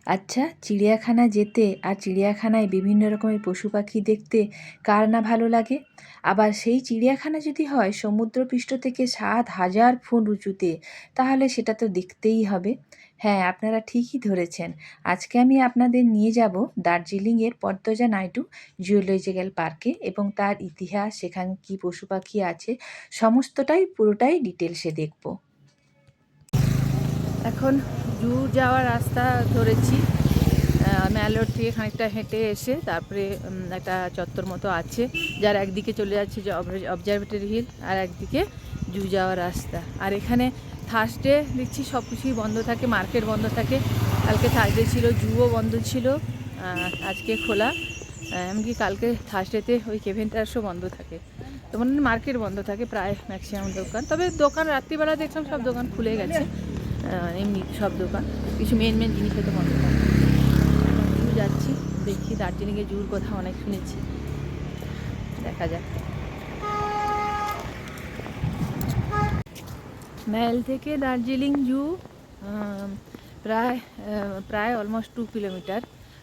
আচ্ছা, চিড়িয়াখানা যেতে আর চিড়িয়াখানায় বিভিন্ন রকমের পশু পাখি দেখতে কার না ভালো লাগে? আবার সেই চিড়িয়াখানা যদি হয় সমুদ্রপৃষ্ঠ থেকে ৭,০০০ ফুট উঁচুতে, তাহলে সেটা তো দেখতেই হবে। হ্যাঁ, আপনারা ঠিকই ধরেছেন। আজকে আমি আপনাদের নিয়ে যাব দার্জিলিংয়ের পদ্মজা নাইডু জুওলজিক্যাল পার্কে এবং তার ইতিহাস, সেখানে কী পশু পাখি আছে, সমস্তটাই পুরোটাই ডিটেলসে দেখব। এখন জু যাওয়ার রাস্তা ধরেছি। ম্যালোর থেকে খানিকটা হেঁটে এসে তারপরে একটা চত্বর মতো আছে, যার একদিকে চলে যাচ্ছে যে অবজারভেটরি হিল, আর একদিকে জু যাওয়ার রাস্তা। আর এখানে থার্সডে দেখছি সব কিছুই বন্ধ থাকে, মার্কেট বন্ধ থাকে। কালকে থার্সডে ছিল, জুও বন্ধ ছিল, আজকে খোলা। এমনকি কালকে থার্সডেতে ওই কেভেন্টার্সও বন্ধ থাকে, তো মানে মার্কেট বন্ধ থাকে প্রায় ম্যাক্সিমাম দোকান। তবে দোকান রাত্রিবেলা দেখলাম সব দোকান খুলে গেছে, এমনি সব দোকান, কিছু মেন জিনিস হয়তো বন্ধ থাকে। জু যাচ্ছি, দেখি দার্জিলিংয়ে জুর কথা অনেক শুনেছি, দেখা যাক। ম্যাল থেকে দার্জিলিং জু প্রায় অলমোস্ট 2 কিলোমিটার।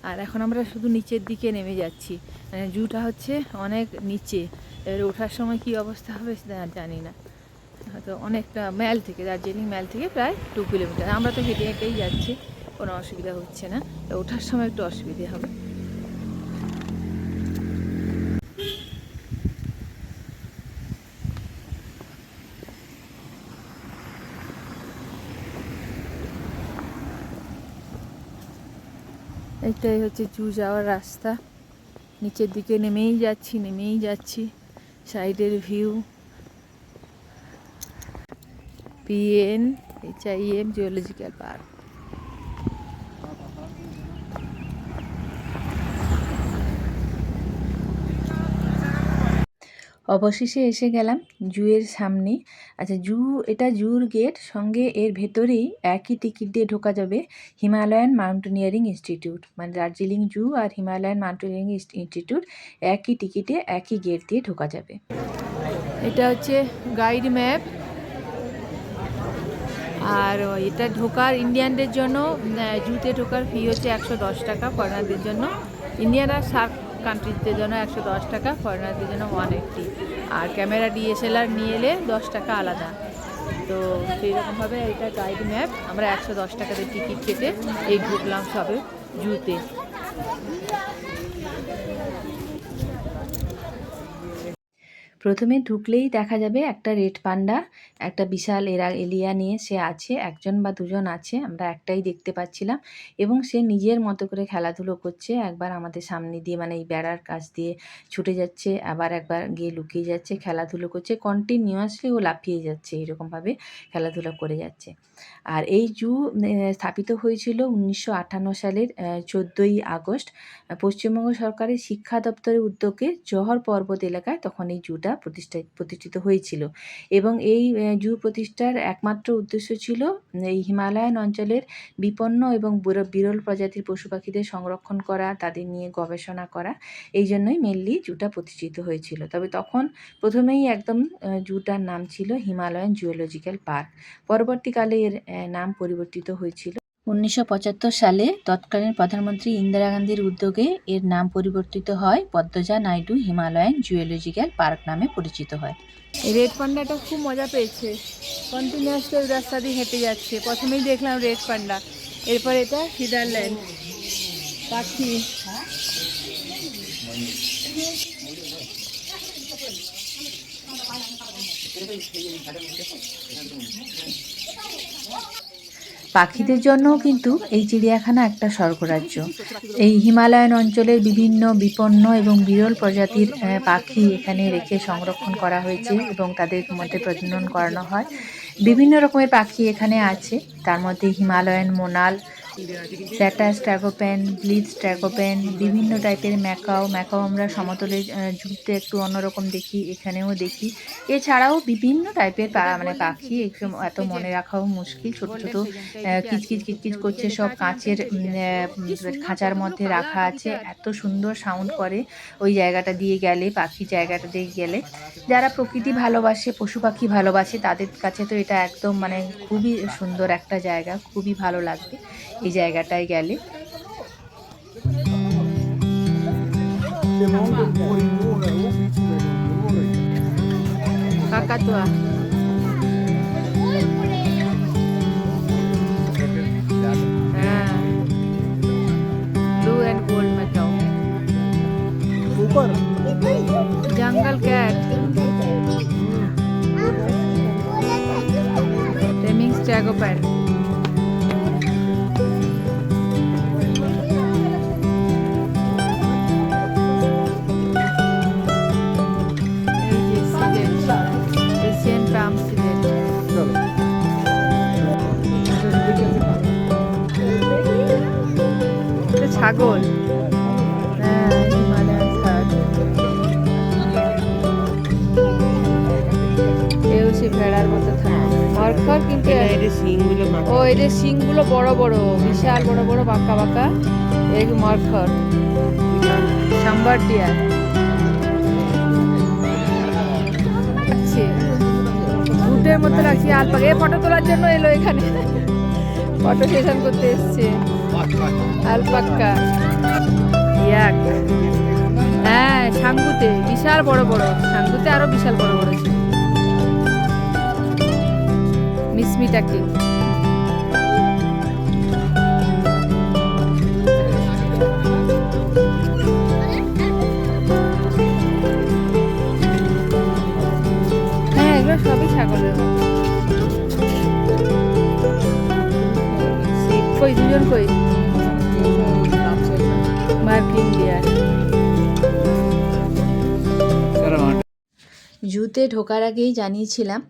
আর এখন আমরা শুধু নিচের দিকে নেমে যাচ্ছি, মানে জুটা হচ্ছে অনেক নিচে। এবার ওঠার সময় কী অবস্থা হবে সেটা জানি না। তো অনেকটা ম্যাল থেকে, দার্জিলিং ম্যাল থেকে প্রায় 2 কিলোমিটার। আমরা তো হেঁটে হেঁটেই যাচ্ছি, কোনো অসুবিধা হচ্ছে না। তো ওঠার সময় একটু অসুবিধে হবে। এইটাই হচ্ছে জু যাওয়ার রাস্তা। নিচের দিকে নেমেই যাচ্ছি। সাইডের ভিউ, PNHIM জুওলজিক্যাল পার্ক। অবশেষে এসে গেলাম জুয়ের সামনে। আচ্ছা, এটা জুর গেট, সঙ্গে এর ভেতরেই একই টিকিট দিয়ে ঢোকা যাবে হিমালয়ান মাউন্টেনিয়ারিং ইনস্টিটিউট। মানে দার্জিলিং জু আর হিমালয়ান মাউন্টেনিয়ারিং ইনস্টিটিউট একই টিকিটে, একই গেট দিয়ে ঢোকা যাবে। এটা হচ্ছে গাইড ম্যাপ। আর এটা ঢোকার ইন্ডিয়ানদের জন্য, জুতে ঢোকার ফি হচ্ছে 110 টাকা ফরেনারদের জন্য। ইন্ডিয়ান আর সার্ক কান্ট্রিজদের জন্য 110 টাকা, ফরেনারদের জন্য 180। আর ক্যামেরা DSLR নিয়ে এলে 10 টাকা আলাদা। তো সেই রকমভাবে এটা গাইড ম্যাপ। আমরা 110 টাকাতে টিকিট কেটে এই ঢুকলাম সবে জুতে। প্রথমে ঢুকলেই দেখা যাবে একটা রেড পান্ডা, একটা বিশাল এরিয়া নিয়ে সে আছে, একজন বা দুজন আছে, আমরা একটাই দেখতে পাচ্ছিলাম। এবং সে নিজের মতো করে খেলাধুলো করছে, একবার আমাদের সামনে দিয়ে মানে এই বেড়ার কাছ দিয়ে ছুটে যাচ্ছে, আবার একবার গিয়ে লুকিয়ে যাচ্ছে, খেলাধুলো করছে, কন্টিনিউয়াসলি ও লাফিয়ে যাচ্ছে, এইরকমভাবে খেলাধুলো করে যাচ্ছে। আর এই জু স্থাপিত হয়েছিল 1958 সালের 14ই আগস্ট পশ্চিমবঙ্গ সরকারের শিক্ষা দপ্তরের উদ্যোগে জহর পর্বত এলাকায় তখন এই জুটা প্রতিষ্ঠিত হয়েছিল। এবং এই জু প্রতিষ্ঠার একমাত্র উদ্দেশ্য ছিল এই হিমালয়ান অঞ্চলের বিপন্ন এবং বিরল প্রজাতির পশু পাখিদের সংরক্ষণ করা, তাদের নিয়ে গবেষণা করা। এই জন্যই মেনলি জুটা প্রতিষ্ঠিত হয়েছিল। তবে তখন প্রথমেই একদম জুটার নাম ছিল হিমালয়ান জুওলজিক্যাল পার্ক। পরবর্তীকালে এর নাম পরিবর্তিত হয়েছিল। 1975 সালে তৎকালীন প্রধানমন্ত্রী ইন্দিরা গান্ধীর উদ্যোগে এর নাম পরিবর্তিত হয়, Padmaja Naidu Himalayan zoological park নামে পরিচিত হয়। এই রেড পান্ডাটা খুব মজা পেয়েছে, কন্টিনিউয়াসলি ওই রাস্তা দিয়ে হেঁটে যাচ্ছে। প্রথমেই দেখলাম রেড পান্ডা, এরপর এটা সুইজারল্যান্ড পাখি। পাখিদের জন্যও কিন্তু এই চিড়িয়াখানা একটা স্বর্গরাজ্য। এই হিমালয়ান অঞ্চলের বিভিন্ন বিপন্ন এবং বিরল প্রজাতির পাখি এখানে রেখে সংরক্ষণ করা হয়েছে এবং তাদের মধ্যে প্রজনন করানো হয়। বিভিন্ন রকমের পাখি এখানে আছে, তার মধ্যে হিমালয়ান মোনাল, স্যাটাস ট্র্যাগোপ্যান, ব্লিথ ট্র্যাগোপ্যান, বিভিন্ন টাইপের ম্যাকাও আমরা সমতলে জুতে একটু অন্যরকম দেখি, এখানেও দেখি। এছাড়াও বিভিন্ন টাইপের মানে পাখি, এত মনে রাখাও মুশকিল। ছোট ছোট কিচকিচ করছে, সব কাঁচের খাঁচার মধ্যে রাখা আছে। এত সুন্দর সাউন্ড করে ওই জায়গাটা দিয়ে গেলে, পাখির জায়গাটা দিয়ে গেলে। যারা প্রকৃতি ভালোবাসে, পশু পাখি ভালোবাসে, তাদের কাছে তো এটা একদম মানে খুবই সুন্দর একটা জায়গা, খুবই ভালো লাগবে এই জায়গাটায় গেলে। কাকাতুয়া হ্যাঁ ব্লু এন্ড গোল্ড মেটাও জঙ্গল ক্যাট টেমিংস ট্র্যাগোপ্যান এশিয়ান পাম সিলেট ছাগল হ্যাঁ হিমালয়ান ষাঁড় কেউ সে ভেড়ার মতো থাকে মরখর কিন্তু ও এদের শিংগুলো বড় বড় বিশাল বড় বড় বাঁকা বাঁকা এই মরখর সাম্বার ডিয়ার ভূতের মতো লাগছে আলপাকা এ ফটো তোলার জন্য এলো এখানে ফটো সেশন করতে এসছে আলপাকা ইয়াক হ্যাঁ সাঙ্গুতে বিশাল বড় বড় সাঙ্গুতে আরো বিশাল বড় বড় মিসমিটাকে হ্যাঁ এগুলো সবই ছাগলের মতো কই দুজন কই মার্কিং ডিয়ার জুতে ঢোকার আগেই জানিয়েছিলাম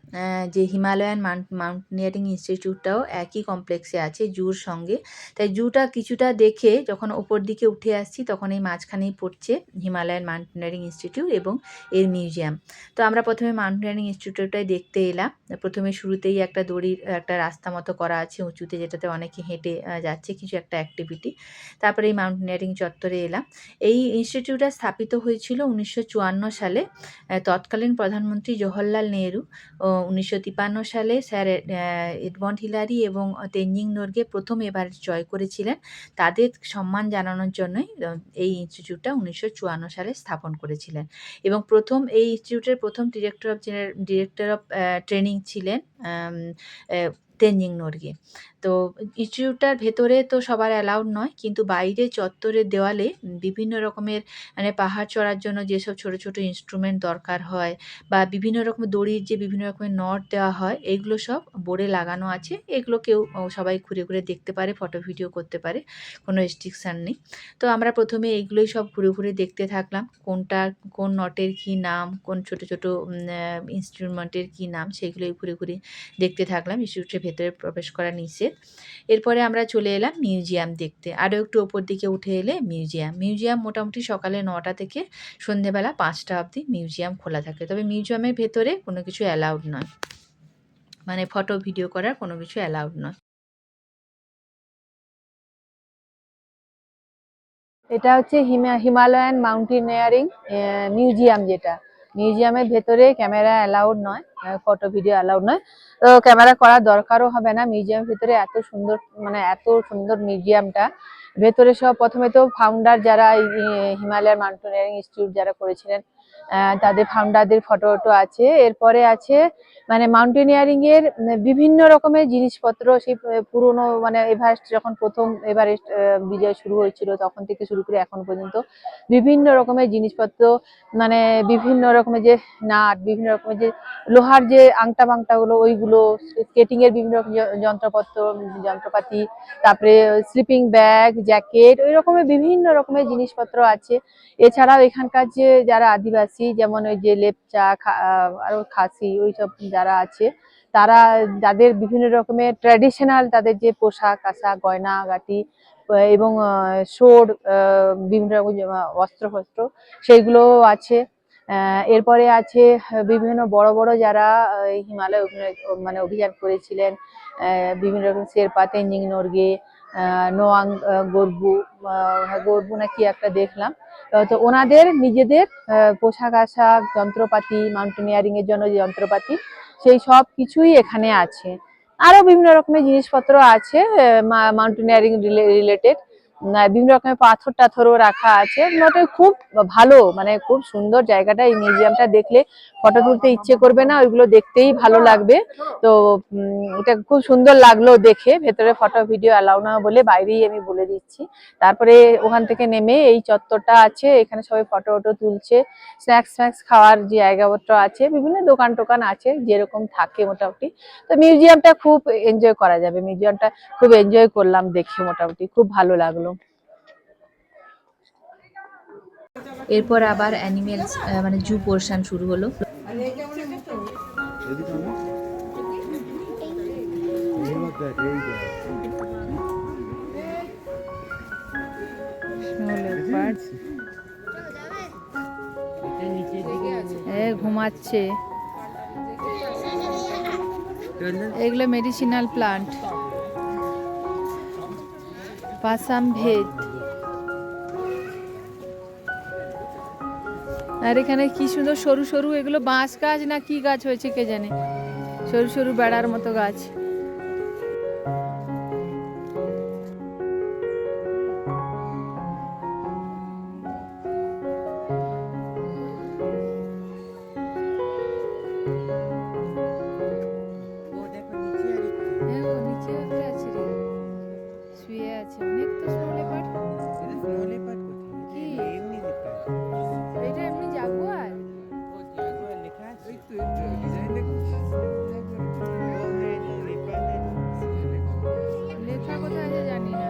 যে হিমালয়ান মাউন্টেনিয়ারিং ইনস্টিটিউটটাও একই কমপ্লেক্সে আছে জুর সঙ্গে তাই জুটা কিছুটা দেখে যখন ওপর দিকে উঠে আসছি তখন এই মাঝখানেই পড়ছে হিমালয়ান মাউন্টেনিয়ারিং ইনস্টিটিউট এবং এর মিউজিয়াম তো আমরা প্রথমে মাউন্টেনিয়ারিং ইনস্টিটিউটটাই দেখতে এলাম প্রথমে শুরুতেই একটা দড়ির একটা রাস্তা মতো করা আছে উঁচুতে যেটাতে অনেকে হেঁটে যাচ্ছে কিছু একটা অ্যাক্টিভিটি তারপরে এই মাউন্টেনিয়ারিং চত্বরে এলাম এই ইনস্টিটিউটটা স্থাপিত হয়েছিল 1954 সালে তৎকালীন প্রধানমন্ত্রী জওহরলাল নেহেরু 1953 সালে স্যার এডমন্ড হিলারি এবং তেনজিং নোরগে প্রথম এভারেস্ট জয় করেছিলেন তাদের সম্মান জানানোর জন্যই এই ইনস্টিটিউটটা 1954 সালে স্থাপন করেছিলেন এবং প্রথম এই ইনস্টিটিউটের প্রথম ডিরেক্টর অফ ট্রেনিং ছিলেন তেনজিং নোরগে তো ইনস্টিটিউটটার ভেতরে তো সবার অ্যালাউড নয় কিন্তু বাইরে চত্বরের দেওয়ালে বিভিন্ন রকমের মানে পাহাড় চড়ার জন্য যেসব ছোট ছোট ইনস্ট্রুমেন্ট দরকার হয় বা বিভিন্ন রকমের দড়ির যে বিভিন্ন রকমের নট দেওয়া হয় এগুলো সব বোর্ডে লাগানো আছে এগুলো কেউ সবাই ঘুরে ঘুরে দেখতে পারে ফটো ভিডিও করতে পারে কোনো রেস্ট্রিকশান নেই তো আমরা প্রথমে এইগুলোই সব ঘুরে ঘুরে দেখতে থাকলাম কোন নটের কী নাম কোন ছোট ছোট ইনস্ট্রুমেন্টের কী নাম সেগুলোই ঘুরে ঘুরে দেখতে থাকলাম ইনস্টিটিউটের ভেতরে প্রবেশ করা নিষেধ এরপরে আমরা চলে এলাম মিউজিয়াম দেখতে আরও একটু ওপর দিকে উঠে এলে মিউজিয়াম মোটামুটি সকালে 9টা থেকে সন্ধেবেলা 5টা অবধি মিউজিয়াম খোলা থাকে তবে মিউজিয়ামের ভেতরে কোনো কিছু অ্যালাউড নয় মানে ফটো ভিডিও করার কোনো কিছু অ্যালাউড নয় এটা হচ্ছে হিমালয়ান মাউন্টেনিয়ারিং মিউজিয়াম যেটা মিউজিয়ামের ভেতরে ক্যামেরা অ্যালাউড নয় ফটো ভিডিও অ্যালাউড নয় তো ক্যামেরা করার দরকারও হবে না মিউজিয়ামের ভেতরে এত সুন্দর মিউজিয়ামটা ভেতরে সব প্রথমে তো ফাউন্ডার যারা হিমালয়ান মাউন্টেনিয়ারিং ইনস্টিটিউট যারা করেছিলেন তাদের ফাউন্ডারদের ফটো আছে এরপরে আছে মানে মাউন্টেনিয়ারিং এর বিভিন্ন রকমের জিনিসপত্র সেই পুরনো মানে এভারেস্ট যখন প্রথম এভারেস্ট বিজয় শুরু হয়েছিল তখন থেকে শুরু করে এখন পর্যন্ত বিভিন্ন রকমের জিনিসপত্র মানে বিভিন্ন রকমের যে নাট বিভিন্ন রকমের যে লোহার যে আংটা বাংটাগুলো ওইগুলো স্কেটিং এর বিভিন্ন রকম যন্ত্রপাতি তারপরে স্লিপিং ব্যাগ জ্যাকেট ওই রকমের বিভিন্ন রকমের জিনিসপত্র আছে এছাড়াও এখানকার যে যারা আদিবাসী যেমন ওই যে লেপচা আরো খাসি ওইসব যারা আছে তারা যাদের বিভিন্ন রকমের ট্র্যাডিশনাল তাদের যে পোশাক আশাক গয়নাগাটি এবং সোর বিভিন্ন রকম অস্ত্র ফস্ত্র সেইগুলো আছে এরপরে আছে বিভিন্ন বড় বড় যারা হিমালয় মানে অভিযান করেছিলেন বিভিন্ন রকম শেরপা তেনজিং নোরগে নোয়াং গর্বু নাকি একটা দেখলাম তো ওনাদের নিজেদের পোশাক আশাক যন্ত্রপাতি মাউন্টেনিয়ারিং এর জন্য যে যন্ত্রপাতি সেই সব কিছুই এখানে আছে আরো বিভিন্ন রকমের জিনিসপত্র আছে মাউন্টেনিয়ারিং রিলেটেড বিভিন্ন রকমের পাথর টাথরও রাখা আছে, মোটামুটি খুব ভালো, মানে খুব সুন্দর জায়গাটা। এই মিউজিয়ামটা দেখলে ফটো তুলতে ইচ্ছে করবে না, ওইগুলো দেখতেই ভালো লাগবে। তো এটা খুব সুন্দর লাগলো দেখে। ভেতরে ফটো ভিডিও অ্যালাউ না বলে বাইরেই আমি বলে দিচ্ছি। তারপরে ওখান থেকে নেমে এই চত্বরটা আছে, এখানে সবাই ফটো টটো তুলছে। স্ন্যাক্স খাওয়ার যে জায়গাপত্র আছে, বিভিন্ন দোকান টোকান আছে যেরকম থাকে মোটামুটি। তো মিউজিয়ামটা খুব এনজয় করা যাবে, মিউজিয়ামটা খুব এনজয় করলাম দেখে, মোটামুটি খুব ভালো লাগলো। এরপর আবার অ্যানিমেলস মানে জু পোর্শন শুরু হলো। ঘুমাচ্ছে, এগুলো মেডিসিনাল প্লান্ট। পাসাম ভেদ। আর এখানে কি সুন্দর সরু সরু, এগুলো বাঁশ গাছ না কি গাছ হয়েছে কে জানে, সরু সরু বেড়ার মতো গাছ। লেখা কোথায় আছে জানি না।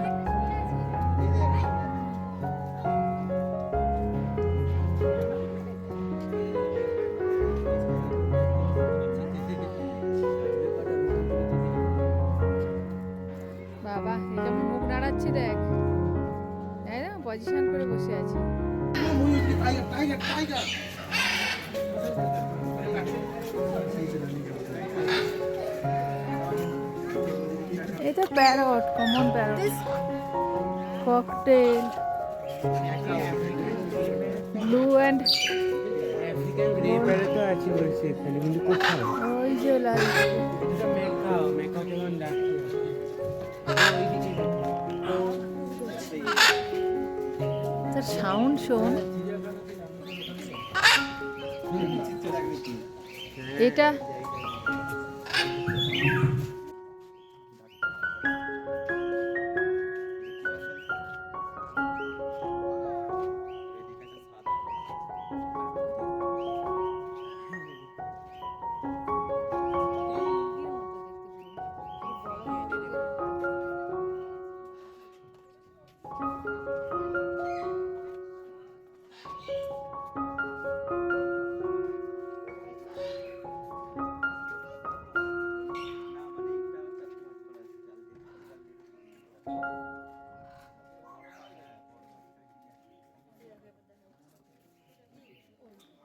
বাবা, এটা মুখ নাড়াচ্ছি দেখ, একদম পজিশন করে বসে আছি। এটা parrot, common parrot. Cocktail, blue and ওই যে লাইট। তার সাউন্ড শোন। এটা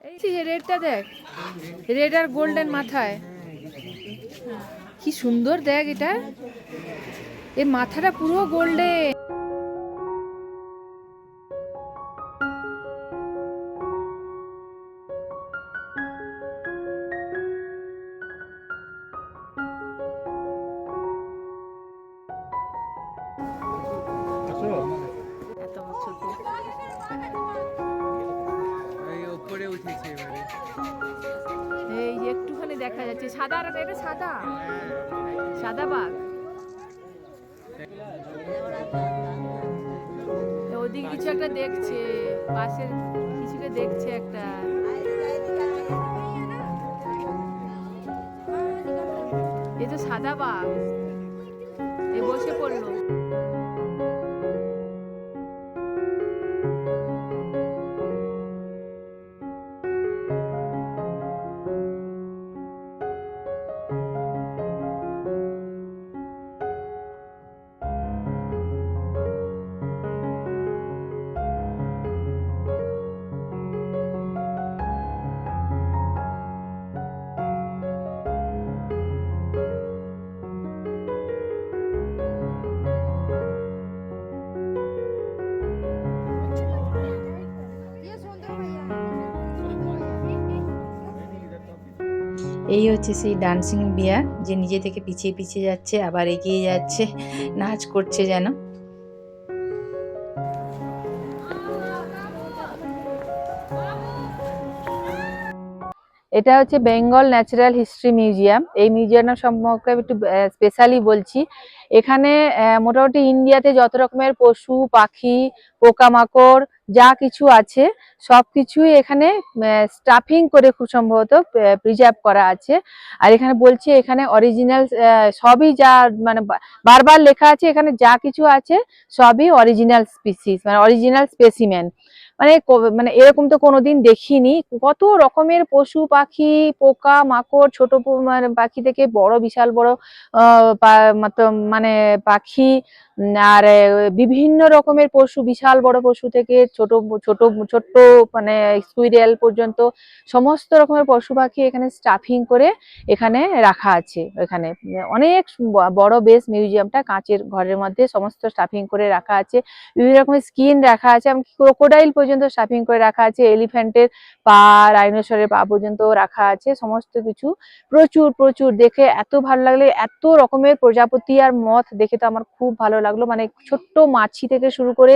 এই রেডটা দেখ, রেড আর গোল্ডেন মাথায়, কি সুন্দর দেখ। এটা এর মাথাটা পুরো গোল্ডেন। এত ছোট এই একটুখানি দেখা যাচ্ছে সাদা, এটা সাদা, সাদা বাঘ। ওদিকে কিছু একটা দেখছে, পাশের কিছুকে দেখছে একটা। এই তো সাদা বাঘ, এ বসে পড়লো। এই হচ্ছে সেই ডান্সিং বিয়ার, যে নিজে থেকে পিছিয়ে পিছিয়ে যাচ্ছে, আবার এগিয়ে যাচ্ছে, নাচ করছে যেন। এটা হচ্ছে বেঙ্গল ন্যাচারাল হিস্ট্রি মিউজিয়াম। এই মিউজিয়াম সম্পর্কে একটু স্পেশালি বলছি। এখানে মোটামুটি ইন্ডিয়াতে যত রকমের পশু পাখি পোকামাকড় যা কিছু আছে সবকিছুই এখানে স্টাফিং করে খুব সম্ভবত প্রিজার্ভ করা আছে। আর এখানে বলছে এখানে অরিজিনাল সবই যা মানে বারবার লেখা আছে এখানে যা কিছু আছে সবই অরিজিনাল স্পিসিস মানে অরিজিনাল স্পেসিমেন। মানে মানে এরকম তো কোনোদিন দেখিনি। কত রকমের পশু পাখি পোকা মাকড় ছোট মানে পাখি থেকে বড় বিশাল বড় মানে পাখি আর বিভিন্ন রকমের পশু বিশাল বড় পশু থেকে ছোট ছোট ছোট্ট মানে স্কুইরেল পর্যন্ত সমস্ত রকমের পশু পাখি এখানে স্টাফিং করে এখানে রাখা আছে। এখানে অনেক বড় বেশ মিউজিয়ামটা, কাঁচের ঘরের মধ্যে সমস্ত স্টাফিং করে রাখা আছে। বিভিন্ন রকমের স্কিন রাখা আছে, এমনকি ক্রোকোডাইল পর্যন্ত স্টাফিং করে রাখা আছে, এলিফ্যান্টের পা ডাইনোসরের পা পর্যন্ত রাখা আছে। সমস্ত কিছু প্রচুর প্রচুর দেখে এত ভালো লাগলো। এত রকমের প্রজাপতি আর মথ দেখে তো আমার খুব ভালো লাগলো। মানে ছোট্ট মাছি থেকে শুরু করে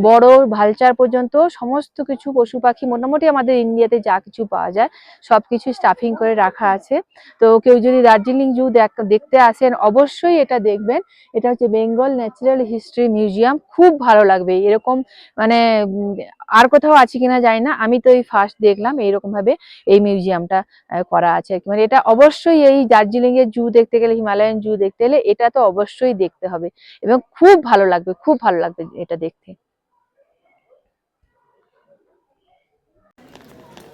বড় ভালচার পর্যন্ত সমস্ত কিছু পশু পাখি মোটামুটি আমাদের ইন্ডিয়াতে যা কিছু পাওয়া যায় সবকিছু স্টাফিং করে রাখা আছে। তো কেউ যদি দার্জিলিং জু দেখতে আসেন অবশ্যই এটা দেখবেন। এটা হচ্ছে বেঙ্গল ন্যাচারাল হিস্ট্রি মিউজিয়াম। খুব ভালো লাগবে এরকম মানে আর কোথাও আছে কিনা জানি না, আমি তো এই ফার্স্ট দেখলাম এইরকম ভাবে এই মিউজিয়ামটা করা আছে। মানে এটা অবশ্যই এই দার্জিলিং এর জু দেখতে গেলে হিমালয়ান জু দেখতে গেলে এটা তো অবশ্যই দেখতে হবে এবং খুব ভালো লাগবে, খুব ভালো লাগবে এটা দেখতে।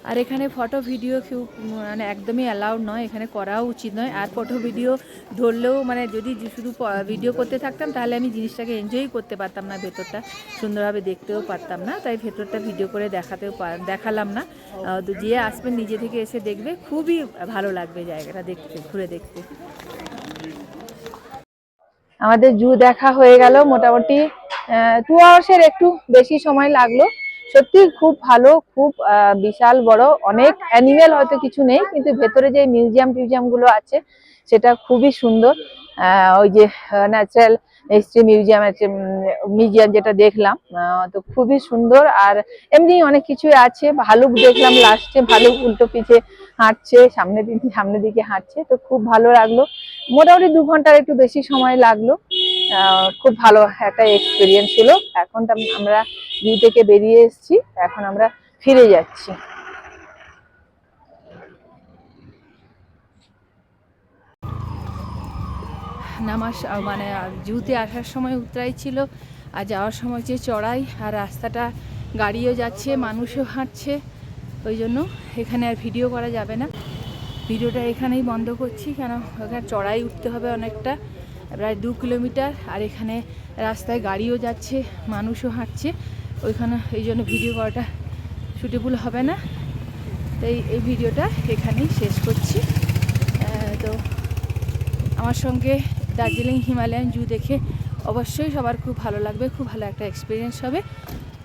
আর এখানে ফটো ভিডিও কেউ মানে একদমই অ্যালাউড নয়, এখানে করাও উচিত নয়। আর ফটো ভিডিও ধরলেও মানে যদি শুধু ভিডিও করতে থাকতাম তাহলে আমি জিনিসটাকে এনজয়ই করতে পারতাম না, ভেতরটা সুন্দরভাবে দেখতেও পারতাম না। তাই ভেতরটা ভিডিও করে দেখালাম না। তো যে আসবেন নিজে থেকে এসে দেখবে, খুবই ভালো লাগবে জায়গাটা দেখতে, ঘুরে দেখতে। আমাদের জু দেখা হয়ে গেল মোটামুটি 2 আওয়ার্সের একটু বেশি সময় লাগলো। সত্যি খুব ভালো, খুব বিশাল বড়, অনেক অ্যানিমেল হয়তো কিছু নেই কিন্তু ভেতরে যে মিউজিয়াম গুলো আছে সেটা খুবই সুন্দর। ওই যে ন্যাচারাল হিস্ট্রি মিউজিয়াম যেটা দেখলাম তো খুবই সুন্দর। আর এমনি অনেক কিছুই আছে, ভালুক দেখলাম লাস্টে, ভালুক উল্টো পিঠে হাঁটছে, সামনের দিকে হাঁটছে, তো খুব ভালো লাগলো। মোটামুটি 2 ঘন্টার একটু বেশি সময় লাগলো। খুব ভালো একটা এক্সপিরিয়েন্স হলো। এখন আমরা জু থেকে বেরিয়ে এসেছি, এখন আমরা ফিরে যাচ্ছি। নামার মানে জুতে আসার সময় উতরাই ছিল আর যাওয়ার সময় যে চড়াই, আর রাস্তাটা গাড়িও যাচ্ছে মানুষও হাঁটছে, ওই জন্য এখানে আর ভিডিও করা যাবে না। ভিডিওটা এখানেই বন্ধ করছি, কেন ওখানে চড়াই উঠতে হবে অনেকটা, প্রায় 2 কিলোমিটার। আর এখানে রাস্তায় গাড়িও যাচ্ছে মানুষও হাঁটছে, ওইখানে এই জন্য ভিডিও করাটা সুটেবল হবে না। তাই এই ভিডিওটা এখানেই শেষ করছি। তো আমার সঙ্গে দার্জিলিং হিমালয়ান জু দেখে অবশ্যই সবার খুব ভালো লাগবে, খুব ভালো একটা এক্সপিরিয়েন্স হবে।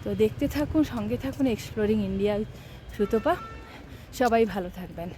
তো দেখতে থাকুন, সঙ্গে থাকুন, এক্সপ্লোরিং ইন্ডিয়া সুতপা। সবাই ভালো থাকবেন।